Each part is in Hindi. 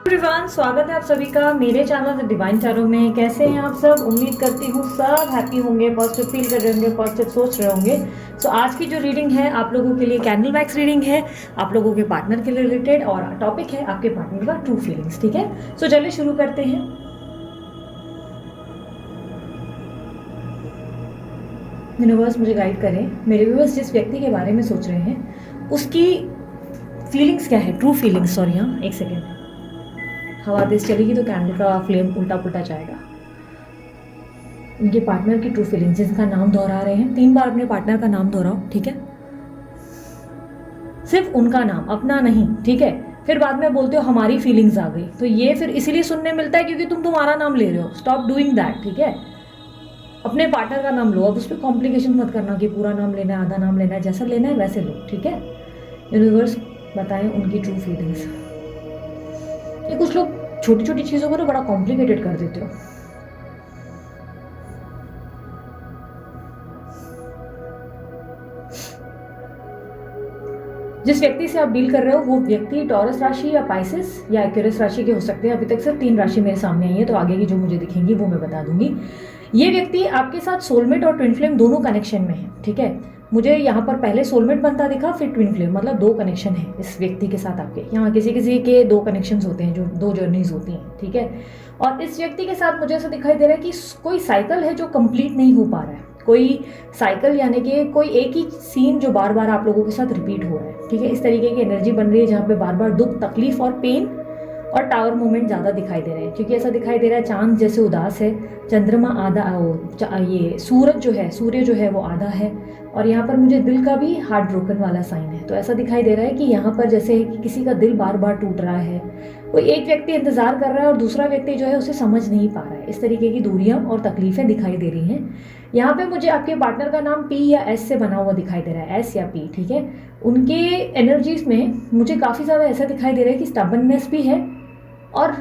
एवरीवन, स्वागत है आप सभी का मेरे चैनल द डिवाइन टैरो में। कैसे हैं आप सब? उम्मीद करती हूँ सब हैप्पी होंगे, पॉजिटिव फील कर रहे होंगे, पॉजिटिव सोच रहे होंगे। सो आज की जो रीडिंग है आप लोगों के लिए कैंडल वैक्स रीडिंग है, आप लोगों के पार्टनर के लिए रिलेटेड, और टॉपिक है आपके पार्टनर का ट्रू फीलिंग्स। ठीक है, सो चलिए शुरू करते हैं। यूनिवर्स मुझे गाइड करें, मेरे व्यूअर्स जिस व्यक्ति के बारे में सोच रहे हैं उसकी फीलिंग्स क्या है, ट्रू फीलिंग्स। सॉरी, हाँ एक सेकेंड, हवा तेज चलेगी तो कैंडल का फ्लेम उल्टा पुल्टा जाएगा। उनके पार्टनर की ट्रू फीलिंग्स, जिनका नाम दोहरा रहे हैं 3 बार अपने पार्टनर का नाम दोहराओ। ठीक है, सिर्फ उनका नाम, अपना नहीं। ठीक है, फिर बाद में बोलते हो हमारी फीलिंग्स आ गई, तो ये फिर इसीलिए सुनने मिलता है क्योंकि तुम तुम्हारा नाम ले रहे हो। Stop doing that. ठीक है, अपने पार्टनर का नाम लो। अब उस पर कॉम्प्लिकेशन मत करना कि पूरा नाम लेना है, आधा नाम लेना है, जैसा लेना है वैसे लो। ठीक है, यूनिवर्स बताएं उनकी ट्रू फीलिंग्स। ये कुछ लोग छोटी छोटी चीज़ों को ना बड़ा कॉम्प्लिकेटेड कर देते हो। जिस व्यक्ति से आप डील कर रहे हो वो व्यक्ति टॉरस राशि या पाइसेस या एक्वेरियस राशि के हो सकते हैं। अभी तक सिर्फ 3 राशि मेरे सामने आई है, तो आगे की जो मुझे दिखेंगी वो मैं बता दूंगी। ये व्यक्ति आपके साथ सोलमेट और ट्विन फ्लेम दोनों कनेक्शन में है। ठीक है, मुझे यहाँ पर पहले सोलमेट बनता दिखा, फिर ट्विन फ्लेम, मतलब 2 कनेक्शन है इस व्यक्ति के साथ आपके। यहाँ किसी किसी के 2 कनेक्शंस होते हैं, जो 2 जर्नीज होती हैं। ठीक है, और इस व्यक्ति के साथ मुझे ऐसा दिखाई दे रहा है कि कोई साइकिल है जो कंप्लीट नहीं हो पा रहा है। कोई साइकिल यानी कि कोई एक ही सीन जो बार बार आप लोगों के साथ रिपीट हो रहा है। ठीक है, इस तरीके की एनर्जी बन रही है जहाँ पे बार बार दुख, तकलीफ और पेन और टावर मूवमेंट ज़्यादा दिखाई दे रहे हैं। क्योंकि ऐसा दिखाई दे रहा है चांद जैसे उदास है, चंद्रमा आधा, ये सूर्य जो है वो आधा है, और यहाँ पर मुझे दिल का भी हार्ट ब्रोकन वाला साइन है। तो ऐसा दिखाई दे रहा है कि यहाँ पर जैसे कि किसी का दिल बार बार टूट रहा है, कोई एक व्यक्ति इंतजार कर रहा है और दूसरा व्यक्ति जो है उसे समझ नहीं पा रहा है। इस तरीके की दूरियां और तकलीफें दिखाई दे रही हैं। यहाँ पे मुझे आपके पार्टनर का नाम पी या एस से बना हुआ दिखाई दे रहा है, एस या पी। ठीक है, उनके एनर्जीज में मुझे काफ़ी ज़्यादा ऐसा दिखाई दे रहा है कि स्टबननेस भी है, और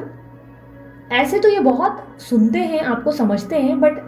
ऐसे तो ये बहुत सुनते हैं, आपको समझते हैं, बट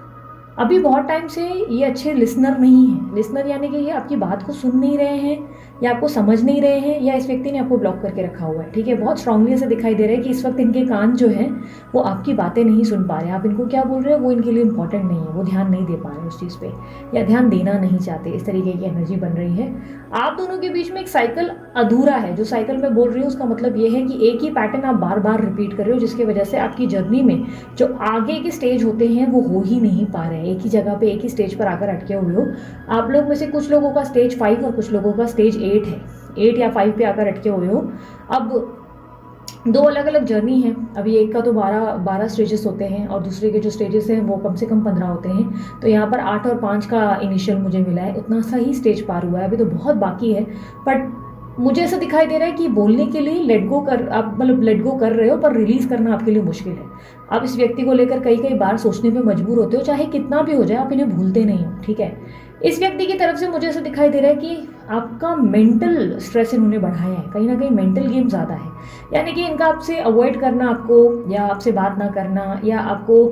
अभी बहुत टाइम से ये अच्छे लिसनर नहीं हैं। लिसनर यानी कि ये आपकी बात को सुन नहीं रहे हैं, या आपको समझ नहीं रहे हैं, या इस व्यक्ति ने आपको ब्लॉक करके रखा हुआ है। ठीक है, बहुत स्ट्रांगली ऐसे दिखाई दे रहा है कि इस वक्त इनके कान जो हैं वो आपकी बातें नहीं सुन पा रहे हैं। आप इनको क्या बोल रहे हो वो इनके लिए इंपॉर्टेंट नहीं है, वो ध्यान नहीं दे पा रहे उस चीज़ पे, या ध्यान देना नहीं चाहते। इस तरीके की एनर्जी बन रही है। आप दोनों के बीच में एक साइकिल अधूरा है। जो साइकिल मैं बोल रही हूँ उसका मतलब ये है कि एक ही पैटर्न आप बार बार रिपीट कर रहे हो, जिसकी वजह से आपकी जर्नी में जो आगे के स्टेज होते हैं वो हो ही नहीं पा रहे हैं। एक ही जगह पे एक ही स्टेज पर आकर अटके हुए हो। आप लोग में से कुछ लोगों का स्टेज 5 और कुछ लोगों का स्टेज 8 है। 8 या 5 पे आकर अटके हुए हो। अब 2 अलग अलग जर्नी है। अभी एक का तो 12 स्टेजेस होते हैं, और दूसरे के जो स्टेजेस हैं वो कम से कम 15 होते हैं। तो यहाँ पर 8 और 5 का इनिशियल मुझे मिला है, उतना सा ही स्टेज पार हुआ है, अभी तो बहुत बाकी है। बट मुझे ऐसा दिखाई दे रहा है कि बोलने के लिए लेट गो कर, आप मतलब लेट गो कर रहे हो, पर रिलीज करना आपके लिए मुश्किल है। आप इस व्यक्ति को लेकर कई बार सोचने पे मजबूर होते हो, चाहे कितना भी हो जाए आप इन्हें भूलते नहीं हो। ठीक है, इस व्यक्ति की तरफ से मुझे ऐसा दिखाई दे रहा है कि आपका मेंटल स्ट्रेस इन्होंने बढ़ाया है, कहीं ना कहीं मेंटल गेम ज़्यादा है। यानी कि इनका आपसे अवॉइड करना आपको, या आपसे बात ना करना, या आपको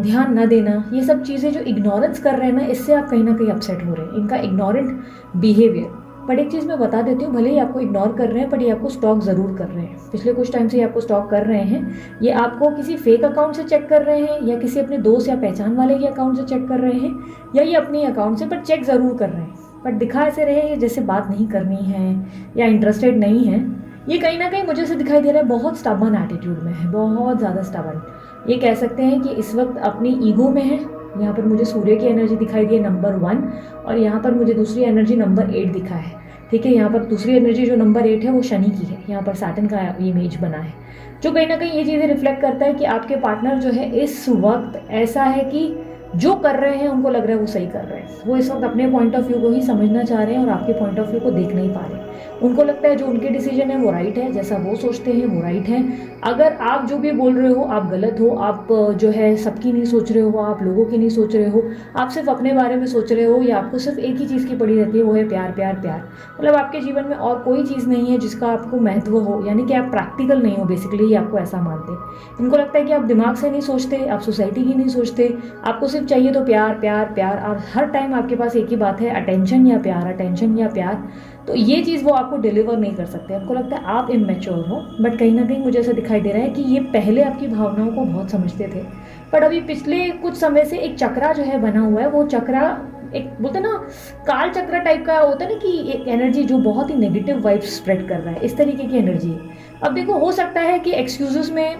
ध्यान न देना, ये सब चीज़ें जो इग्नोरेंस कर रहे हैं ना, इससे आप कहीं ना कहीं अपसेट हो रहे हैं। इनका इग्नोरेंट बिहेवियर। बट एक चीज़ मैं बता देती हूँ, भले ही आपको इग्नोर कर रहे हैं बट ये आपको स्टॉक ज़रूर कर रहे हैं। पिछले कुछ टाइम से ये आपको स्टॉक कर रहे हैं। ये आपको किसी फेक अकाउंट से चेक कर रहे हैं, या किसी अपने दोस्त या पहचान वाले के अकाउंट से चेक कर रहे हैं, या ये अपने अकाउंट से, पर चेक ज़रूर कर रहे हैं। बट दिखा ऐसे रहे जैसे बात नहीं करनी है या इंटरेस्टेड नहीं है। ये कहीं ना कहीं मुझे से दिखाई दे रहा है बहुत स्टबर्न एटीट्यूड में है, बहुत ज़्यादा स्टबर्न। ये कह सकते हैं कि इस वक्त अपनी ईगो में है। यहाँ पर मुझे सूर्य की एनर्जी दिखाई दी है नंबर 1, और यहाँ पर मुझे दूसरी एनर्जी नंबर 8 दिखा है। ठीक है, यहाँ पर दूसरी एनर्जी जो नंबर 8 है वो शनि की है। यहाँ पर सैटर्न का इमेज बना है, जो कहीं ना कहीं ये चीज़ें रिफ्लेक्ट करता है कि आपके पार्टनर जो है इस वक्त ऐसा है कि जो कर रहे हैं उनको लग रहा है वो सही कर रहे हैं। वो इस वक्त अपने पॉइंट ऑफ व्यू को ही समझना चाह रहे हैं और आपके पॉइंट ऑफ व्यू को देख नहीं पा रहे हैं। उनको लगता है जो उनके डिसीजन है वो राइट है, जैसा वो सोचते हैं वो राइट है। अगर आप जो भी बोल रहे हो आप गलत हो, आप जो है सबकी नहीं सोच रहे हो, आप लोगों की नहीं सोच रहे हो, आप सिर्फ अपने बारे में सोच रहे हो, या आपको सिर्फ एक ही चीज़ की पड़ी रहती है, वो है प्यार प्यार प्यार। मतलब आपके जीवन में और कोई चीज़ नहीं है जिसका आपको महत्व हो, यानी कि आप प्रैक्टिकल नहीं हो, बेसिकली आपको ऐसा मानते हैं। इनको लगता है कि आप दिमाग से नहीं सोचते, आप सोसाइटी की नहीं सोचते, आपको सिर्फ चाहिए तो प्यार प्यार प्यार, और हर टाइम आपके पास एक ही बात है, अटेंशन या प्यार, अटेंशन या प्यार, तो ये चीज़ वो आपको डिलीवर नहीं कर सकते। उनको लगता है आप इमेच्योर हो, बट कहीं ना कहीं मुझे ऐसा दिखाई दे रहा है कि ये पहले आपकी भावनाओं को बहुत समझते थे, पर अभी पिछले कुछ समय से एक चक्रा जो है बना हुआ है, वो चक्रा एक बोलते हैं ना काल चक्र टाइप का होता है ना, कि एक एनर्जी जो बहुत ही नेगेटिव वाइब्स स्प्रेड कर रहा है, इस तरीके की एनर्जी है। अब देखो, हो सकता है कि एक्सक्यूजेस में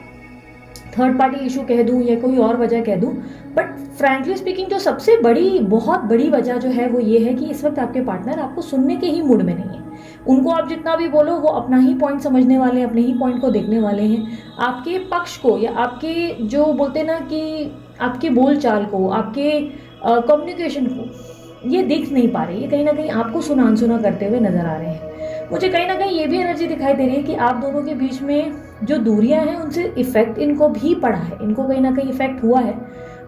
थर्ड पार्टी इशू कह दूं या कोई और वजह कह दूं, बट फ्रैंकली स्पीकिंग जो सबसे बड़ी बहुत बड़ी वजह जो है वो ये है कि इस वक्त आपके पार्टनर आपको सुनने के ही मूड में नहीं है। उनको आप जितना भी बोलो वो अपना ही पॉइंट समझने वाले हैं, अपने ही पॉइंट को देखने वाले हैं। आपके पक्ष को या आपके जो बोलते ना कि आपके बोल चाल को, आपके कम्युनिकेशन को ये देख नहीं पा रहे, ये कहीं ना कहीं आपको सुना अनसुना करते हुए नजर आ रहे हैं। मुझे कहीं ना कहीं ये भी एनर्जी दिखाई दे रही है कि आप दोनों के बीच में जो दूरियां हैं उनसे इफेक्ट इनको भी पड़ा है, इनको कहीं ना कहीं इफेक्ट हुआ है,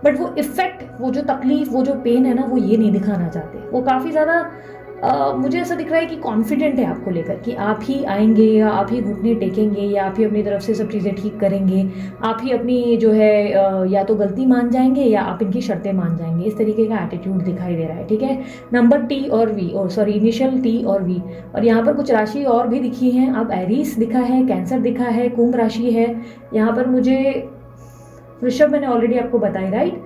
बट वो इफेक्ट, वो जो तकलीफ, वो जो पेन है ना, वो ये नहीं दिखाना चाहते। वो काफ़ी ज़्यादा मुझे ऐसा दिख रहा है कि कॉन्फिडेंट है आपको लेकर, कि आप ही आएंगे या आप ही घुटने टेकेंगे या आप ही अपनी तरफ से सब चीज़ें ठीक करेंगे, आप ही अपनी जो है या तो गलती मान जाएंगे या आप इनकी शर्तें मान जाएंगे, इस तरीके का एटीट्यूड दिखाई दे रहा है। ठीक है, नंबर टी और वी, और सॉरी इनिशियल टी और वी, और यहाँ पर कुछ राशि और भी दिखी हैं। अब एरीस दिखा है, कैंसर दिखा है, कुंभ राशि है, यहाँ पर मुझे वृषभ मैंने ऑलरेडी आपको बताई, राइट,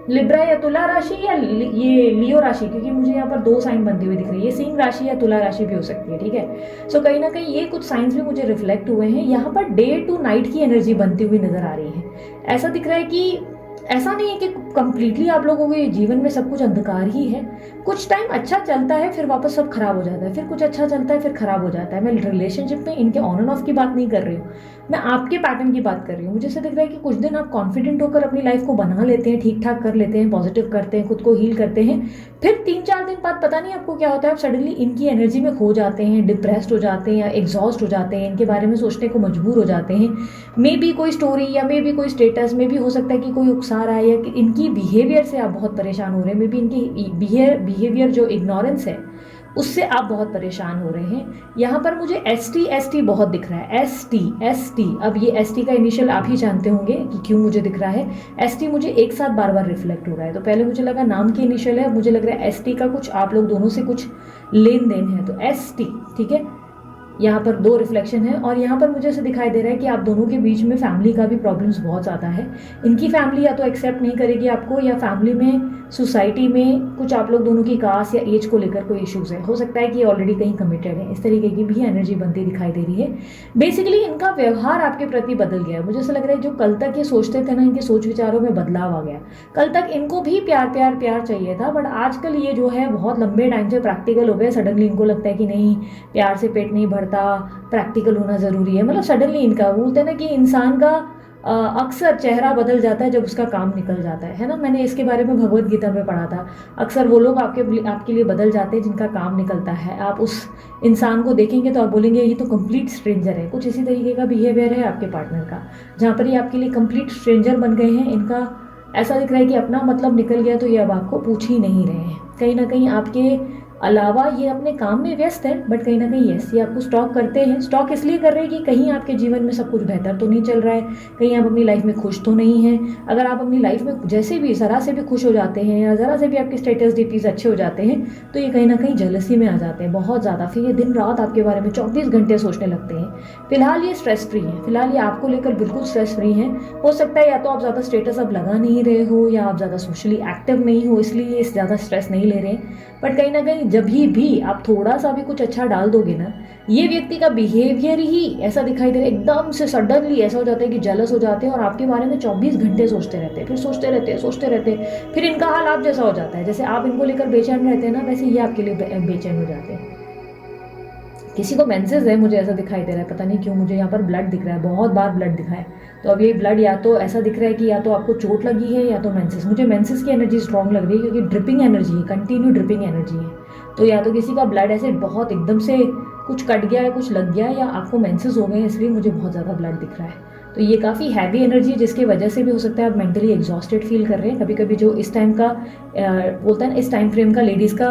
लिब्रा या तुला राशि या ये लियो राशि, क्योंकि मुझे यहाँ पर 2 साइन बनती हुई दिख रही है, सिंह राशि या तुला राशि भी हो सकती है। ठीक है, सो कहीं ना कहीं ये कुछ साइंस भी मुझे रिफ्लेक्ट हुए हैं। यहाँ पर डे टू नाइट की एनर्जी बनती हुई नजर आ रही है। ऐसा दिख रहा है कि ऐसा नहीं है कि कंप्लीटली आप लोगों के जीवन में सब कुछ अंधकार ही है। कुछ टाइम अच्छा चलता है, फिर वापस सब खराब हो जाता है, फिर कुछ अच्छा चलता है, फिर खराब हो जाता है। मैं रिलेशनशिप में इनके ऑन एंड ऑफ की बात नहीं कर रही हूँ, मैं आपके पैटर्न की बात कर रही हूँ। मुझे ऐसा दिख रहा है कि कुछ दिन आप कॉन्फिडेंट होकर अपनी लाइफ को बना लेते हैं, ठीक ठाक कर लेते हैं, पॉजिटिव करते हैं, खुद को हील करते हैं, फिर 3-4 दिन बाद पता नहीं आपको क्या होता है, आप सडनली इनकी एनर्जी में खो जाते हैं, डिप्रेस्ड हो जाते हैं या एग्जॉस्ट हो जाते हैं, इनके बारे में सोचने को मजबूर हो जाते हैं। मे बी कोई स्टोरी या मे बी कोई स्टेटस, में भी हो सकता है कि कोई उकसा रहा है या कि इनकी बिहेवियर से आप बहुत परेशान हो रहे हैं, मे बी इनकी बिहेवियर जो इग्नोरेंस है उससे आप बहुत परेशान हो रहे हैं। यहाँ पर मुझे एस टी बहुत दिख रहा है, एस टी। अब ये एस टी का इनिशियल आप ही जानते होंगे कि क्यों मुझे दिख रहा है। एस टी मुझे एक साथ बार बार रिफ्लेक्ट हो रहा है, तो पहले मुझे लगा नाम की इनिशियल है, मुझे लग रहा है एस टी का कुछ आप लोग दोनों से कुछ लेन देन है, तो एस टी। ठीक है, यहाँ पर 2 रिफ्लेक्शन है, और यहाँ पर मुझे ऐसे दिखाई दे रहा है कि आप दोनों के बीच में फैमिली का भी प्रॉब्लम्स बहुत ज़्यादा है। इनकी फैमिली या तो एक्सेप्ट नहीं करेगी आपको, या फैमिली में, सोसाइटी में कुछ आप लोग दोनों की कास्ट या एज को लेकर कोई इश्यूज है। हो सकता है कि ऑलरेडी कहीं कमिटेड है, इस तरीके की भी एनर्जी बनती दिखाई दे रही है। बेसिकली इनका व्यवहार आपके प्रति बदल गया है। मुझे ऐसा लग रहा है जो कल तक ये सोचते थे ना, इनके सोच विचारों में बदलाव आ गया। कल तक इनको भी प्यार प्यार प्यार चाहिए था, बट आजकल ये जो है बहुत लंबे टाइम से प्रैक्टिकल हो गए। सडनली इनको लगता है कि नहीं, प्यार से पेट नहीं भरता, प्रैक्टिकल होना ज़रूरी है। मतलब सडनली इनका बोलते हैं ना कि इंसान का अक्सर चेहरा बदल जाता है जब उसका काम निकल जाता है ना। मैंने इसके बारे में भगवत गीता में पढ़ा था। अक्सर वो लोग आपके लिए बदल जाते हैं जिनका काम निकलता है। आप उस इंसान को देखेंगे तो आप बोलेंगे ये तो कंप्लीट स्ट्रेंजर है। कुछ इसी तरीके का बिहेवियर है आपके पार्टनर का, जहाँ पर ये आपके लिए कंप्लीट स्ट्रेंजर बन गए हैं। इनका ऐसा दिख रहा है कि अपना मतलब निकल गया तो ये अब आपको पूछ ही नहीं रहे हैं। कहीं ना कहीं आपके अलावा ये अपने काम में व्यस्त है, बट कहीं ना कहीं यस, ये आपको स्टॉक करते हैं। स्टॉक इसलिए कर रहे हैं कि कहीं आपके जीवन में सब कुछ बेहतर तो नहीं चल रहा है, कहीं आप अपनी लाइफ में खुश तो नहीं हैं। अगर आप अपनी लाइफ में जैसे भी ज़रा से भी खुश हो जाते हैं या ज़रा से भी आपके स्टेटस डीपीज अच्छे हो जाते हैं तो ये कहीं ना कहीं जेलसी में आ जाते हैं बहुत ज़्यादा। फिर ये दिन रात आपके बारे में 24 घंटे सोचने लगते हैं। फिलहाल ये स्ट्रेस फ्री हैं, फिलहाल ये आपको लेकर बिल्कुल स्ट्रेस फ्री हैं। हो सकता है या तो आप ज़्यादा स्टेटस अब लगा नहीं रहे हो या आप ज़्यादा सोशली एक्टिव नहीं हो, इसलिए ज़्यादा स्ट्रेस नहीं ले रहे हैं। बट कहीं ना कहीं जब भी आप थोड़ा सा भी कुछ अच्छा डाल दोगे ना, ये व्यक्ति का बिहेवियर ही ऐसा दिखाई दे रहा है, एकदम से सडनली ऐसा हो जाता है कि जेलस हो जाते हैं और आपके बारे में 24 घंटे सोचते रहते हैं, फिर सोचते रहते हैं। फिर इनका हाल आप जैसा हो जाता है, जैसे आप इनको लेकर बेचैन रहते हैं ना, वैसे ये आपके लिए बेचैन हो जाते हैं। किसी को मेंसेस है, मुझे ऐसा दिखाई दे रहा है, पता नहीं क्यों मुझे यहाँ पर ब्लड दिख रहा है, बहुत बार ब्लड दिखा है। तो अब ये ब्लड या तो ऐसा दिख रहा है कि या तो आपको चोट लगी है या तो मेंसेस। मुझे मेंसेस की एनर्जी स्ट्रॉन्ग लग रही है क्योंकि ड्रिपिंग एनर्जी है, कंटिन्यू ड्रिपिंग एनर्जी है। तो या तो किसी का ब्लड ऐसे बहुत एकदम से कुछ कट गया है, कुछ लग गया है, या आपको मेंसेस हो गए हैं, इसलिए मुझे बहुत ज़्यादा ब्लड दिख रहा है। तो ये काफ़ी हैवी एनर्जी है जिसकी वजह से भी हो सकता है आप मेंटली एग्जॉस्टेड फील कर रहे हैं। कभी कभी जो इस टाइम का बोलता है ना, इस टाइम फ्रेम का लेडीज़ का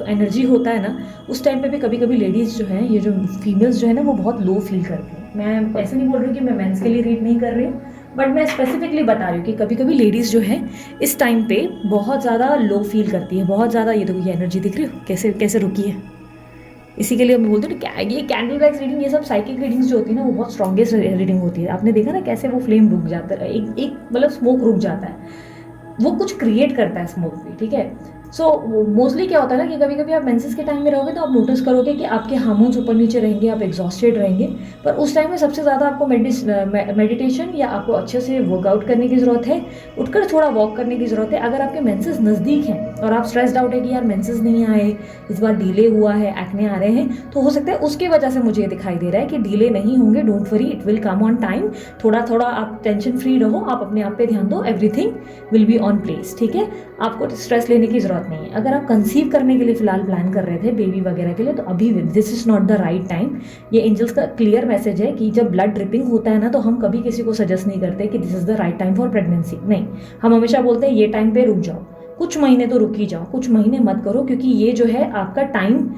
एनर्जी होता है ना, उस टाइम पे भी कभी कभी लेडीज़ जो हैं, ये जो फीमेल्स जो है ना, वो बहुत लो फील करती हैं। मैं ऐसे नहीं बोल रही कि मैं मेंस के लिए रीड नहीं कर रही हूँ, बट मैं स्पेसिफिकली बता रही हूँ कि कभी कभी लेडीज़ जो है इस टाइम पे बहुत ज़्यादा लो फील करती है, बहुत ज़्यादा। ये देखो ये एनर्जी दिख रही हो कैसे कैसे रुकी है। इसी के लिए मैं बोलती हूँ क्या ये कैंडल वैक्स रीडिंग, ये सब साइकिक रीडिंग्स जो होती है ना, वो बहुत स्ट्रॉन्गेस्ट रीडिंग होती है। आपने देखा ना कैसे वो फ्लेम रुक जाता है, एक एक मतलब स्मोक रुक जाता है, वो कुछ क्रिएट करता है स्मोक भी, ठीक है। सो मोस्टली क्या होता है ना कि कभी कभी आप मेंसेस के टाइम में रहोगे तो आप नोटिस करोगे कि आपके हार्मोन्स ऊपर नीचे रहेंगे, आप एग्जॉस्टेड रहेंगे। पर उस टाइम में सबसे ज़्यादा आपको मेडिटेशन या आपको अच्छे से वर्कआउट करने की ज़रूरत है, उठकर थोड़ा वॉक करने की ज़रूरत है। अगर आपके मेंसेस नज़दीक हैं और आप स्ट्रेस्ड आउट है कि यार मेंसेस नहीं आए, इस बार डिले हुआ है, एक्ने आ रहे हैं, तो हो सकता है उसकी वजह से मुझे दिखाई दे रहा है कि डिले नहीं होंगे, don't worry, it will come on time. थोड़ा थोड़ा आप टेंशन फ्री रहो, आप अपने आप पे ध्यान दो, everything will be on place, ठीक है। आपको स्ट्रेस लेने की ज़रूरत नहीं है। अगर आप कंसीव करने के लिए फिलहाल प्लान कर रहे थे बेबी वगैरह के लिए, तो अभी this is not the right time. ये एंजल्स का क्लियर मैसेज है कि जब ब्लड ड्रिपिंग होता है ना, तो हम कभी किसी को सजेस्ट नहीं करते कि this is the right time for pregnancy. नहीं, हम हमेशा बोलते हैं ये टाइम पे रुक जाओ, कुछ महीने तो रुक ही जाओ, कुछ महीने मत करो, क्योंकि ये जो है आपका टाइम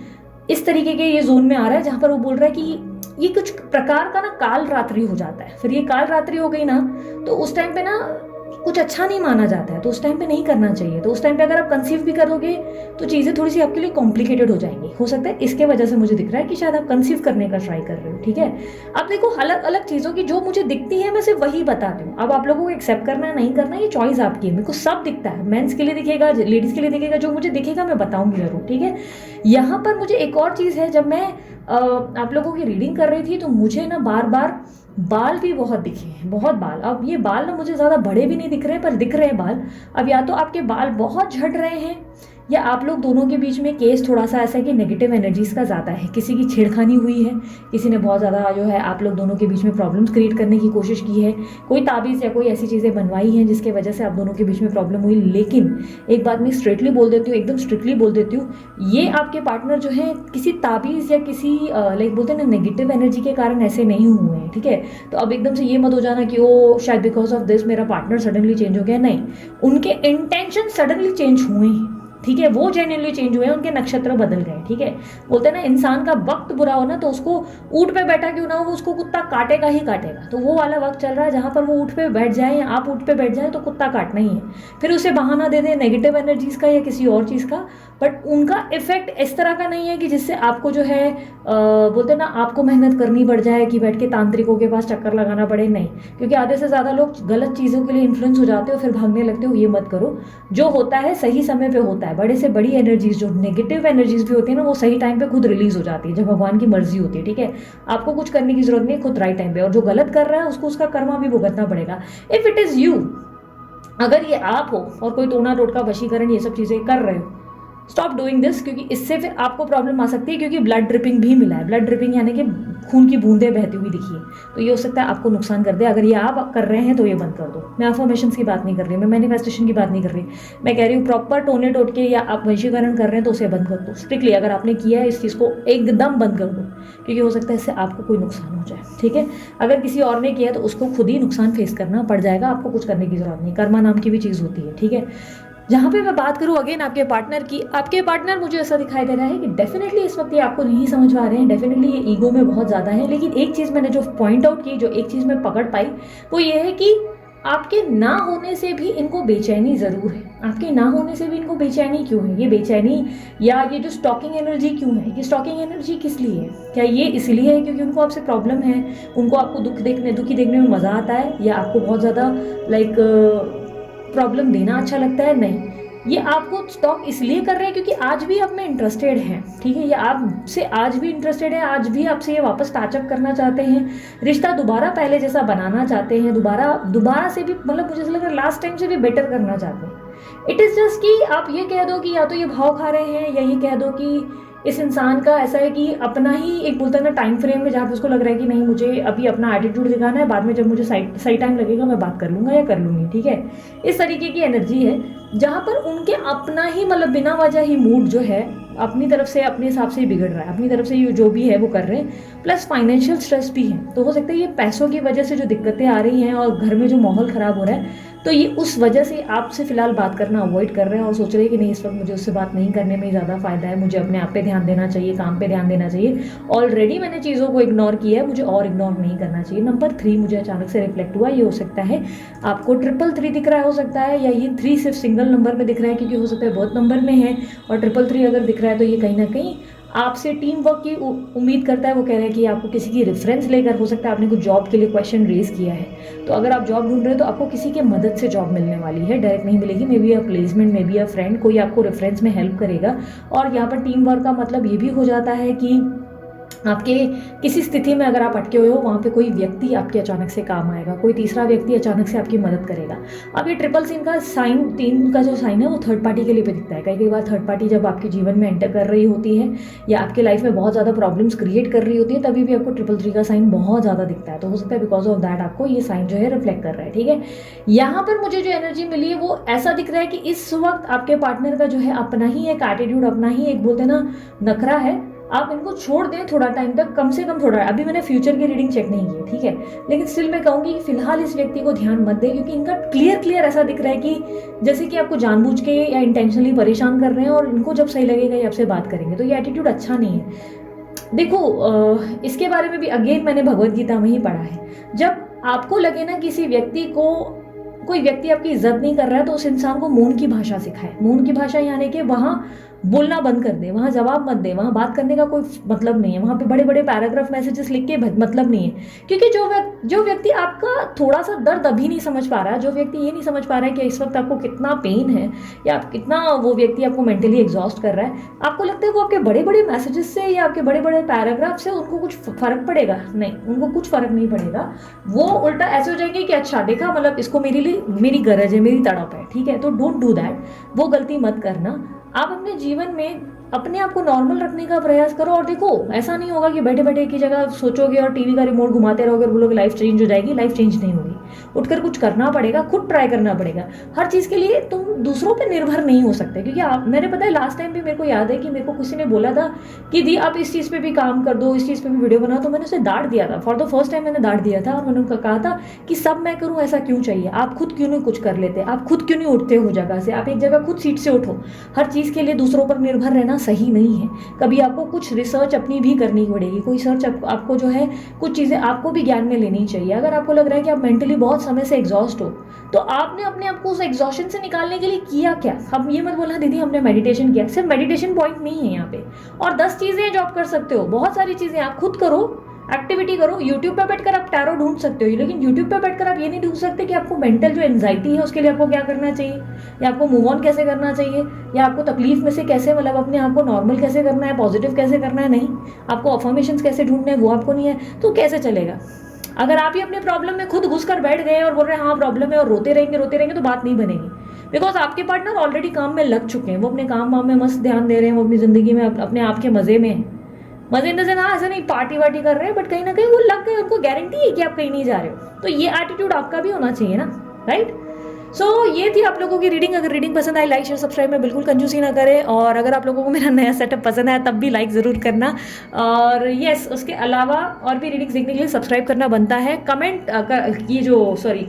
इस तरीके के ये जोन में आ रहा है जहाँ पर वो बोल रहा है कि ये कुछ प्रकार का ना काल रात्रि हो जाता है। फिर ये काल रात्रि हो गई ना, तो उस टाइम पे ना कुछ अच्छा नहीं माना जाता है, तो उस टाइम पे नहीं करना चाहिए। तो उस टाइम पे अगर आप कंसीव भी करोगे तो चीज़ें थोड़ी सी आपके लिए कॉम्प्लिकेटेड हो जाएंगी। हो सकता है इसके वजह से मुझे दिख रहा है कि शायद आप कंसीव करने का ट्राई कर रहे हो, ठीक है। अब देखो अलग अलग चीज़ों की जो मुझे दिखती है मैं सिर्फ वही बताती हूँ। अब आप लोगों को एक्सेप्ट करना है नहीं करना, ये चॉइस आपकी है। मेरे को सब दिखता है, मेंस के लिए दिखेगा, लेडीज़ के लिए दिखेगा, जो मुझे दिखेगा मैं बताऊंगी जरूर, ठीक है। यहाँ पर मुझे एक और चीज़ है, जब मैं आप लोगों की रीडिंग कर रही थी तो मुझे ना बार बार बाल भी बहुत दिखे हैं, बहुत बाल। अब ये बाल ना मुझे ज़्यादा बड़े भी नहीं दिख रहे, पर दिख रहे हैं बाल। अब या तो आपके बाल बहुत झड़ रहे हैं, या आप लोग दोनों के बीच में केस थोड़ा सा ऐसा है कि नेगेटिव एनर्जीज का ज़्यादा है। किसी की छेड़खानी हुई है, किसी ने बहुत ज़्यादा जो है आप लोग दोनों के बीच में प्रॉब्लम्स क्रिएट करने की कोशिश की है, कोई ताबीज़ या कोई ऐसी चीज़ें बनवाई हैं जिसके वजह से आप दोनों के बीच में प्रॉब्लम हुई। लेकिन एक बात मैं स्ट्रेटली बोल देती हूँ, एकदम स्ट्रिक्टली बोल देती हूँ, ये आपके पार्टनर जो है किसी ताबीज़ या किसी लाइक बोलते हैं ना नेगेटिव एनर्जी के कारण ऐसे नहीं हुए हैं, ठीक है। तो अब एकदम से ये मत हो जाना कि ओ शायद बिकॉज ऑफ दिस मेरा पार्टनर सडनली चेंज हो गया। नहीं, उनके इंटेंशन सडनली चेंज हुए हैं, ठीक है। वो जेन्युइनली चेंज हुए हैं, उनके नक्षत्र बदल गए, ठीक है। बोलते हैं ना इंसान का वक्त बुरा हो ना तो उसको ऊँट पे बैठा क्यों ना हो, उसको कुत्ता काटेगा ही काटेगा। तो वो वाला वक्त चल रहा है जहाँ पर वो ऊँट पे बैठ जाए या आप ऊँट पे बैठ जाए तो कुत्ता काटना ही है। फिर उसे बहाना दे दे नेगेटिव एनर्जीज का या किसी और चीज़ का, बट उनका इफेक्ट इस तरह का नहीं है कि जिससे आपको जो है बोलते ना आपको मेहनत करनी पड़ जाए कि बैठ के तांत्रिकों के पास चक्कर लगाना पड़े। नहीं, क्योंकि आधे से ज़्यादा लोग गलत चीज़ों के लिए इन्फ्लुएंस हो जाते हो, फिर भागने लगते हो। ये मत करो, जो होता है सही समय पे होता है। बड़े से बड़ी एनर्जीज जो नेगेटिव एनर्जीज भी होती है ना, वो सही टाइम पे खुद रिलीज हो जाती है, जब भगवान की मर्जी होती है, ठीक है। आपको कुछ करने की जरूरत नहीं, खुद राइट टाइम पे। और जो गलत कर रहा है उसको उसका कर्मा भी भुगतना पड़ेगा। इफ इट इज़ यू, अगर ये आप हो और कोई टोना टोटका वशीकरण ये सब चीज़ें कर रहे हो, स्टॉप डूइंग दिस, क्योंकि इससे फिर आपको प्रॉब्लम आ सकती है। क्योंकि ब्लड ड्रिपिंग भी मिला है, ब्लड ड्रिपिंग यानी कि खून की बूंदें बहती हुई दिखी है, तो ये हो सकता है आपको नुकसान कर दे। अगर ये आप कर रहे हैं तो ये बंद कर दो। मैं अफर्मेशंस की बात नहीं कर रही, मैं मैनिफेस्टेशन की बात नहीं कर रही, मैं कह रही हूँ प्रॉपर टोने टोटके या आप वशीकरण कर रहे हैं तो उसे बंद कर दो स्ट्रिक्टली। अगर आपने किया है इस चीज़ को एकदम बंद कर दो, क्योंकि हो सकता है इससे आपको कोई नुकसान हो जाए, ठीक है। अगर किसी और ने किया तो उसको खुद ही नुकसान फेस करना पड़ जाएगा, आपको कुछ करने की जरूरत नहीं। कर्मा नाम की भी चीज़ होती है, ठीक है। जहाँ पे मैं बात करूँ अगेन आपके पार्टनर की, आपके पार्टनर मुझे ऐसा दिखाई दे रहा है कि डेफिनेटली इस वक्त ये आपको नहीं समझ पा रहे हैं, डेफिनेटली ये ईगो में बहुत ज़्यादा है। लेकिन एक चीज़ मैंने जो पॉइंट आउट की, जो एक चीज़ मैं पकड़ पाई, वो ये है कि आपके ना होने से भी इनको बेचैनी ज़रूर है। आपके ना होने से भी इनको बेचैनी क्यों है? ये बेचैनी या ये जो स्टॉकिंग एनर्जी क्यों है? ये स्टॉकिंग एनर्जी किस लिए है? क्या ये इसलिए है क्योंकि उनको आपसे प्रॉब्लम है, उनको आपको दुखी देखने में मज़ा आता है, या आपको बहुत ज़्यादा लाइक प्रॉब्लम देना अच्छा लगता है? नहीं, ये आपको स्टॉक इसलिए कर रहे हैं क्योंकि आज भी आप में इंटरेस्टेड हैं, ठीक है। ये आपसे आज भी इंटरेस्टेड है, आज भी आपसे ये वापस टचअप करना चाहते हैं, रिश्ता दोबारा पहले जैसा बनाना चाहते हैं, दोबारा से भी, मतलब मुझे ऐसा लग रहा है लास्ट टाइम से भी बेटर करना चाहते हैं। इट इज़ जस्ट कि आप ये कह दो कि या तो ये भाव खा रहे हैं, या ये कह दो कि इस इंसान का ऐसा है कि अपना ही एक बोलता है ना टाइम फ्रेम में, जहाँ पे उसको लग रहा है कि नहीं मुझे अभी अपना एटीट्यूड दिखाना है, बाद में जब मुझे सही टाइम लगेगा मैं बात कर लूँगा या कर लूँगी, ठीक है। इस तरीके की एनर्जी है जहाँ पर उनके अपना ही मतलब बिना वजह ही मूड जो है अपनी तरफ से अपने हिसाब से ही बिगड़ रहा है, अपनी तरफ से जो भी है वो कर रहे हैं। प्लस फाइनेंशियल स्ट्रेस भी है, तो हो सकता है ये पैसों की वजह से जो दिक्कतें आ रही हैं और घर में जो माहौल ख़राब हो रहा है तो ये उस वजह से आपसे फिलहाल बात करना अवॉइड कर रहे हैं और सोच रहे हैं कि नहीं, इस वक्त मुझे उससे बात नहीं करने में ज़्यादा फ़ायदा है, मुझे अपने आप पे ध्यान देना चाहिए, काम पे ध्यान देना चाहिए। ऑलरेडी मैंने चीज़ों को इग्नोर किया है, मुझे और इग्नोर नहीं करना चाहिए। नंबर 3 मुझे अचानक से रिफ्लेक्ट हुआ, ये हो सकता है आपको 333 दिख रहा हो सकता है, या ये 3 सिर्फ सिंगल नंबर में दिख रहा है क्योंकि हो सकता है बहुत नंबर में है, और 333 अगर दिख रहा है तो ये कहीं ना कहीं आपसे टीम वर्क की उम्मीद करता है। वो कह रहा है कि आपको किसी की रेफरेंस लेकर, हो सकता है आपने कुछ जॉब के लिए क्वेश्चन रेज किया है, तो अगर आप जॉब ढूंढ रहे हो तो आपको किसी के मदद से जॉब मिलने वाली है, डायरेक्ट नहीं मिलेगी। May be a placement, may be a friend, कोई आपको रेफरेंस में हेल्प करेगा। और यहाँ पर टीम वर्क का मतलब ये भी हो जाता है कि आपके किसी स्थिति में अगर आप अटके हुए हो, वहाँ पे कोई व्यक्ति आपके अचानक से काम आएगा, कोई तीसरा व्यक्ति अचानक से आपकी मदद करेगा। अब ये ट्रिपल सीन का साइन, 3 का जो साइन है वो थर्ड पार्टी के लिए भी दिखता है। कई बार थर्ड पार्टी जब आपके जीवन में एंटर कर रही होती है या आपके लाइफ में बहुत ज़्यादा प्रॉब्लम्स क्रिएट कर रही होती है, तभी भी आपको 333 का साइन बहुत ज़्यादा दिखता है। तो हो सकता है बिकॉज ऑफ दैट आपको ये साइन जो है रिफ्लेक्ट कर रहा है। ठीक है, यहाँ पर मुझे जो एनर्जी मिली है वो ऐसा दिख रहा है कि इस वक्त आपके पार्टनर का जो है अपना ही एक एटीट्यूड, अपना ही एक बोलते हैं ना नखरा है। आप इनको छोड़ दें थोड़ा टाइम तक, कम से कम थोड़ा। अभी मैंने फ्यूचर की रीडिंग चेक नहीं की, ठीक है, लेकिन स्टिल मैं कहूँगी कि फिलहाल इस व्यक्ति को ध्यान मत दें, क्योंकि इनका क्लियर ऐसा दिख रहा है कि जैसे कि आपको जानबूझ के या इंटेंशनली परेशान कर रहे हैं, और इनको जब सही लगेगा ये आपसे बात करेंगे। तो ये एटीट्यूड अच्छा नहीं है। देखो, इसके बारे में भी अगेन मैंने भगवत गीता में ही पढ़ा है, जब आपको लगे ना किसी व्यक्ति को, कोई व्यक्ति आपकी इज्जत नहीं कर रहा है, तो उस इंसान को मौन की भाषा सिखाए। मौन की भाषा यानी कि वहाँ बोलना बंद कर दे, वहाँ जवाब मत दे, वहाँ बात करने का कोई मतलब नहीं है, वहाँ पे बड़े बड़े पैराग्राफ मैसेजेस लिख के मतलब नहीं है। क्योंकि जो व्यक्ति आपका थोड़ा सा दर्द अभी नहीं समझ पा रहा है, जो व्यक्ति ये नहीं समझ पा रहा है कि इस वक्त आपको कितना पेन है, या आप कितना, वो व्यक्ति आपको मेंटली एग्जॉस्ट कर रहा है, आपको लगता है वो आपके बड़े बड़े मैसेजेस से या आपके बड़े बड़े पैराग्राफ से उनको कुछ फर्क पड़ेगा? नहीं, उनको कुछ फर्क नहीं पड़ेगा। वो उल्टा ऐसे हो जाएंगे कि अच्छा देखा, मतलब इसको मेरे लिए मेरी गरज है, मेरी तड़प है। ठीक है, तो डोंट डू दैट, वो गलती मत करना। आप अपने जीवन में अपने आप को नॉर्मल रखने का प्रयास करो। और देखो, ऐसा नहीं होगा कि बैठे बैठे एक ही जगह सोचोगे और टीवी का रिमोट घुमाते रहोगे और बोलोगे लाइफ चेंज हो जाएगी। लाइफ चेंज नहीं होगी, उठकर कुछ करना पड़ेगा, खुद ट्राई करना पड़ेगा। हर चीज़ के लिए तुम दूसरों पे निर्भर नहीं हो सकते, क्योंकि मैंने पता है लास्ट टाइम भी मेरे को याद है कि मेरे को किसी ने बोला था कि दी आप इस चीज़ पे भी काम कर दो, इस चीज़ पे भी वीडियो बनाओ, तो मैंने उसे डांट दिया था। फॉर द फर्स्ट टाइम मैंने डांट दिया था और मैंने उनका कहा था कि सब मैं करूँ ऐसा क्यों चाहिए? आप खुद क्यों नहीं कुछ कर लेते? आप खुद क्यों नहीं उठते हो जगह से? आप एक जगह खुद सीट से उठो। हर चीज़ के लिए दूसरों पर निर्भर रहना सही नहीं है। कभी आपको कुछ रिसर्च अपनी भी करनी पड़ेगी, कोई सर्च आपको जो है, कुछ चीज़ें आपको भी ज्ञान में लेनी चाहिए। अगर आपको लग रहा है कि आप मेंटली बहुत समय से एग्जॉस्ट हो, तो आपने अपने आप को उस एग्जॉस्शन से निकालने के लिए किया क्या? हम ये मत बोलना दीदी हमने मेडिटेशन किया, सिर्फ मेडिटेशन पॉइंट नहीं है यहाँ पे। और 10 चीज़ें जो आप कर सकते हो, बहुत सारी चीज़ें आप खुद करो, एक्टिविटी करो। यूट्यूब पे बैठकर आप टैरो ढूंढ सकते हो, लेकिन यूट्यूब पे बैठकर आप ये नहीं ढूंढ सकते कि आपको मेंटल जो एंजाइटी है उसके लिए आपको क्या करना चाहिए, या आपको मूव ऑन कैसे करना चाहिए, या आपको तकलीफ में से कैसे, मतलब अपने आप को नॉर्मल कैसे करना है, पॉजिटिव कैसे करना है। नहीं, आपको अफर्मेशंस कैसे ढूंढने हैं वो आपको नहीं है, तो कैसे चलेगा? अगर आप ही अपने प्रॉब्लम में खुद घुस कर बैठ गए और बोल रहे हैं हाँ प्रॉब्लम है, और रोते रहेंगे तो बात नहीं बनेगी। बिकॉज आपके पार्टनर ऑलरेडी काम में लग चुके हैं, वो अपने काम वाम में मस्त ध्यान दे रहे हैं, वो अपनी ज़िंदगी में अपने आप के मज़े में हैं। मजे नजर, हाँ ऐसा नहीं पार्टी वार्टी कर रहे हैं, बट कहीं ना कहीं वो लग गए, उनको गारंटी है कि आप कहीं नहीं जा रहे हो। तो ये एटीट्यूड आपका भी होना चाहिए ना, राइट? सो ये थी आप लोगों की रीडिंग। अगर रीडिंग पसंद आए, लाइक शेयर सब्सक्राइब में बिल्कुल कंजूसी ना करें। और अगर आप लोगों को मेरा नया सेटअप पसंद आया तब भी लाइक ज़रूर करना। और यस, उसके अलावा और भी रीडिंग्स देखने के लिए सब्सक्राइब करना बनता है। कमेंट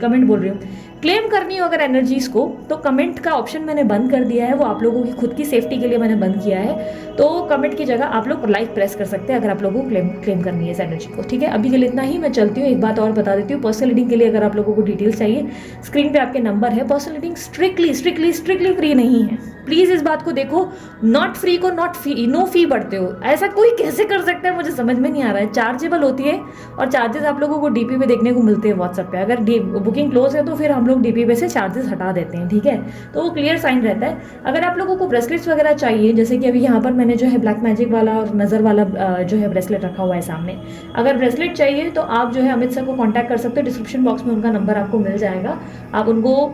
कमेंट बोल रही हूँ, क्लेम करनी हो अगर एनर्जीज को, तो कमेंट का ऑप्शन मैंने बंद कर दिया है। वो आप लोगों की खुद की सेफ्टी के लिए मैंने बंद किया है। तो कमेंट की जगह आप लोग लाइक प्रेस कर सकते हैं अगर आप लोगों को क्लेम करनी है इस एनर्जी को। ठीक है, अभी के लिए इतना ही। मैं चलती हूँ। एक बात और बता देती हूँ, पर्सनल रीडिंग के लिए अगर आप लोगों को डिटेल्स चाहिए, स्क्रीन पे आपके नंबर है। पर्सनल रीडिंग स्ट्रिक्टली फ्री नहीं है, प्लीज़ इस बात को देखो। नॉट फ्री को नो फी बढ़ते हो, ऐसा कोई कैसे कर सकता है? मुझे समझ में नहीं आ रहा है। चार्जेबल होती है और चार्जेस आप लोगों को डीपी पे देखने को मिलते हैं व्हाट्सएप पे। अगर बुकिंग क्लोज है तो फिर हम लोग डीपी पे से चार्जेस हटा देते हैं, ठीक है? तो वो क्लियर साइन रहता है। अगर आप लोगों को ब्रेसलेट्स वगैरह चाहिए, जैसे कि अभी यहाँ पर मैंने जो है ब्लैक मैजिक वाला और नज़र वाला जो है ब्रेसलेट रखा हुआ है सामने, अगर ब्रेसलेट चाहिए तो आप जो है अमित सर को कॉन्टैक्ट कर सकते हो। डिस्क्रिप्शन बॉक्स में उनका नंबर आपको मिल जाएगा, आप उनको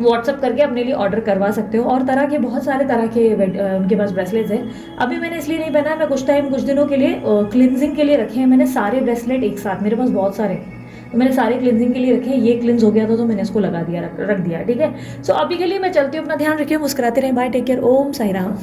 व्हाट्सअप करके अपने लिए ऑर्डर करवा सकते हो। और बहुत सारे तरह के उनके पास ब्रेसलेट्स हैं। अभी मैंने इसलिए नहीं पहना, मैं कुछ दिनों के लिए क्लिनजिंग के लिए रखे हैं मैंने सारे ब्रेसलेट एक साथ। मेरे पास बहुत सारे, तो मैंने सारे क्लिनजिंग के लिए रखे हैं। ये क्लिनज हो गया था तो मैंने इसको लगा दिया, रख दिया। ठीक है, सो अभी के लिए मैं चलती हूँ। अपना ध्यान रखिए, मुस्कुराते रहें। बाय, टेक केयर, ओम साई राम।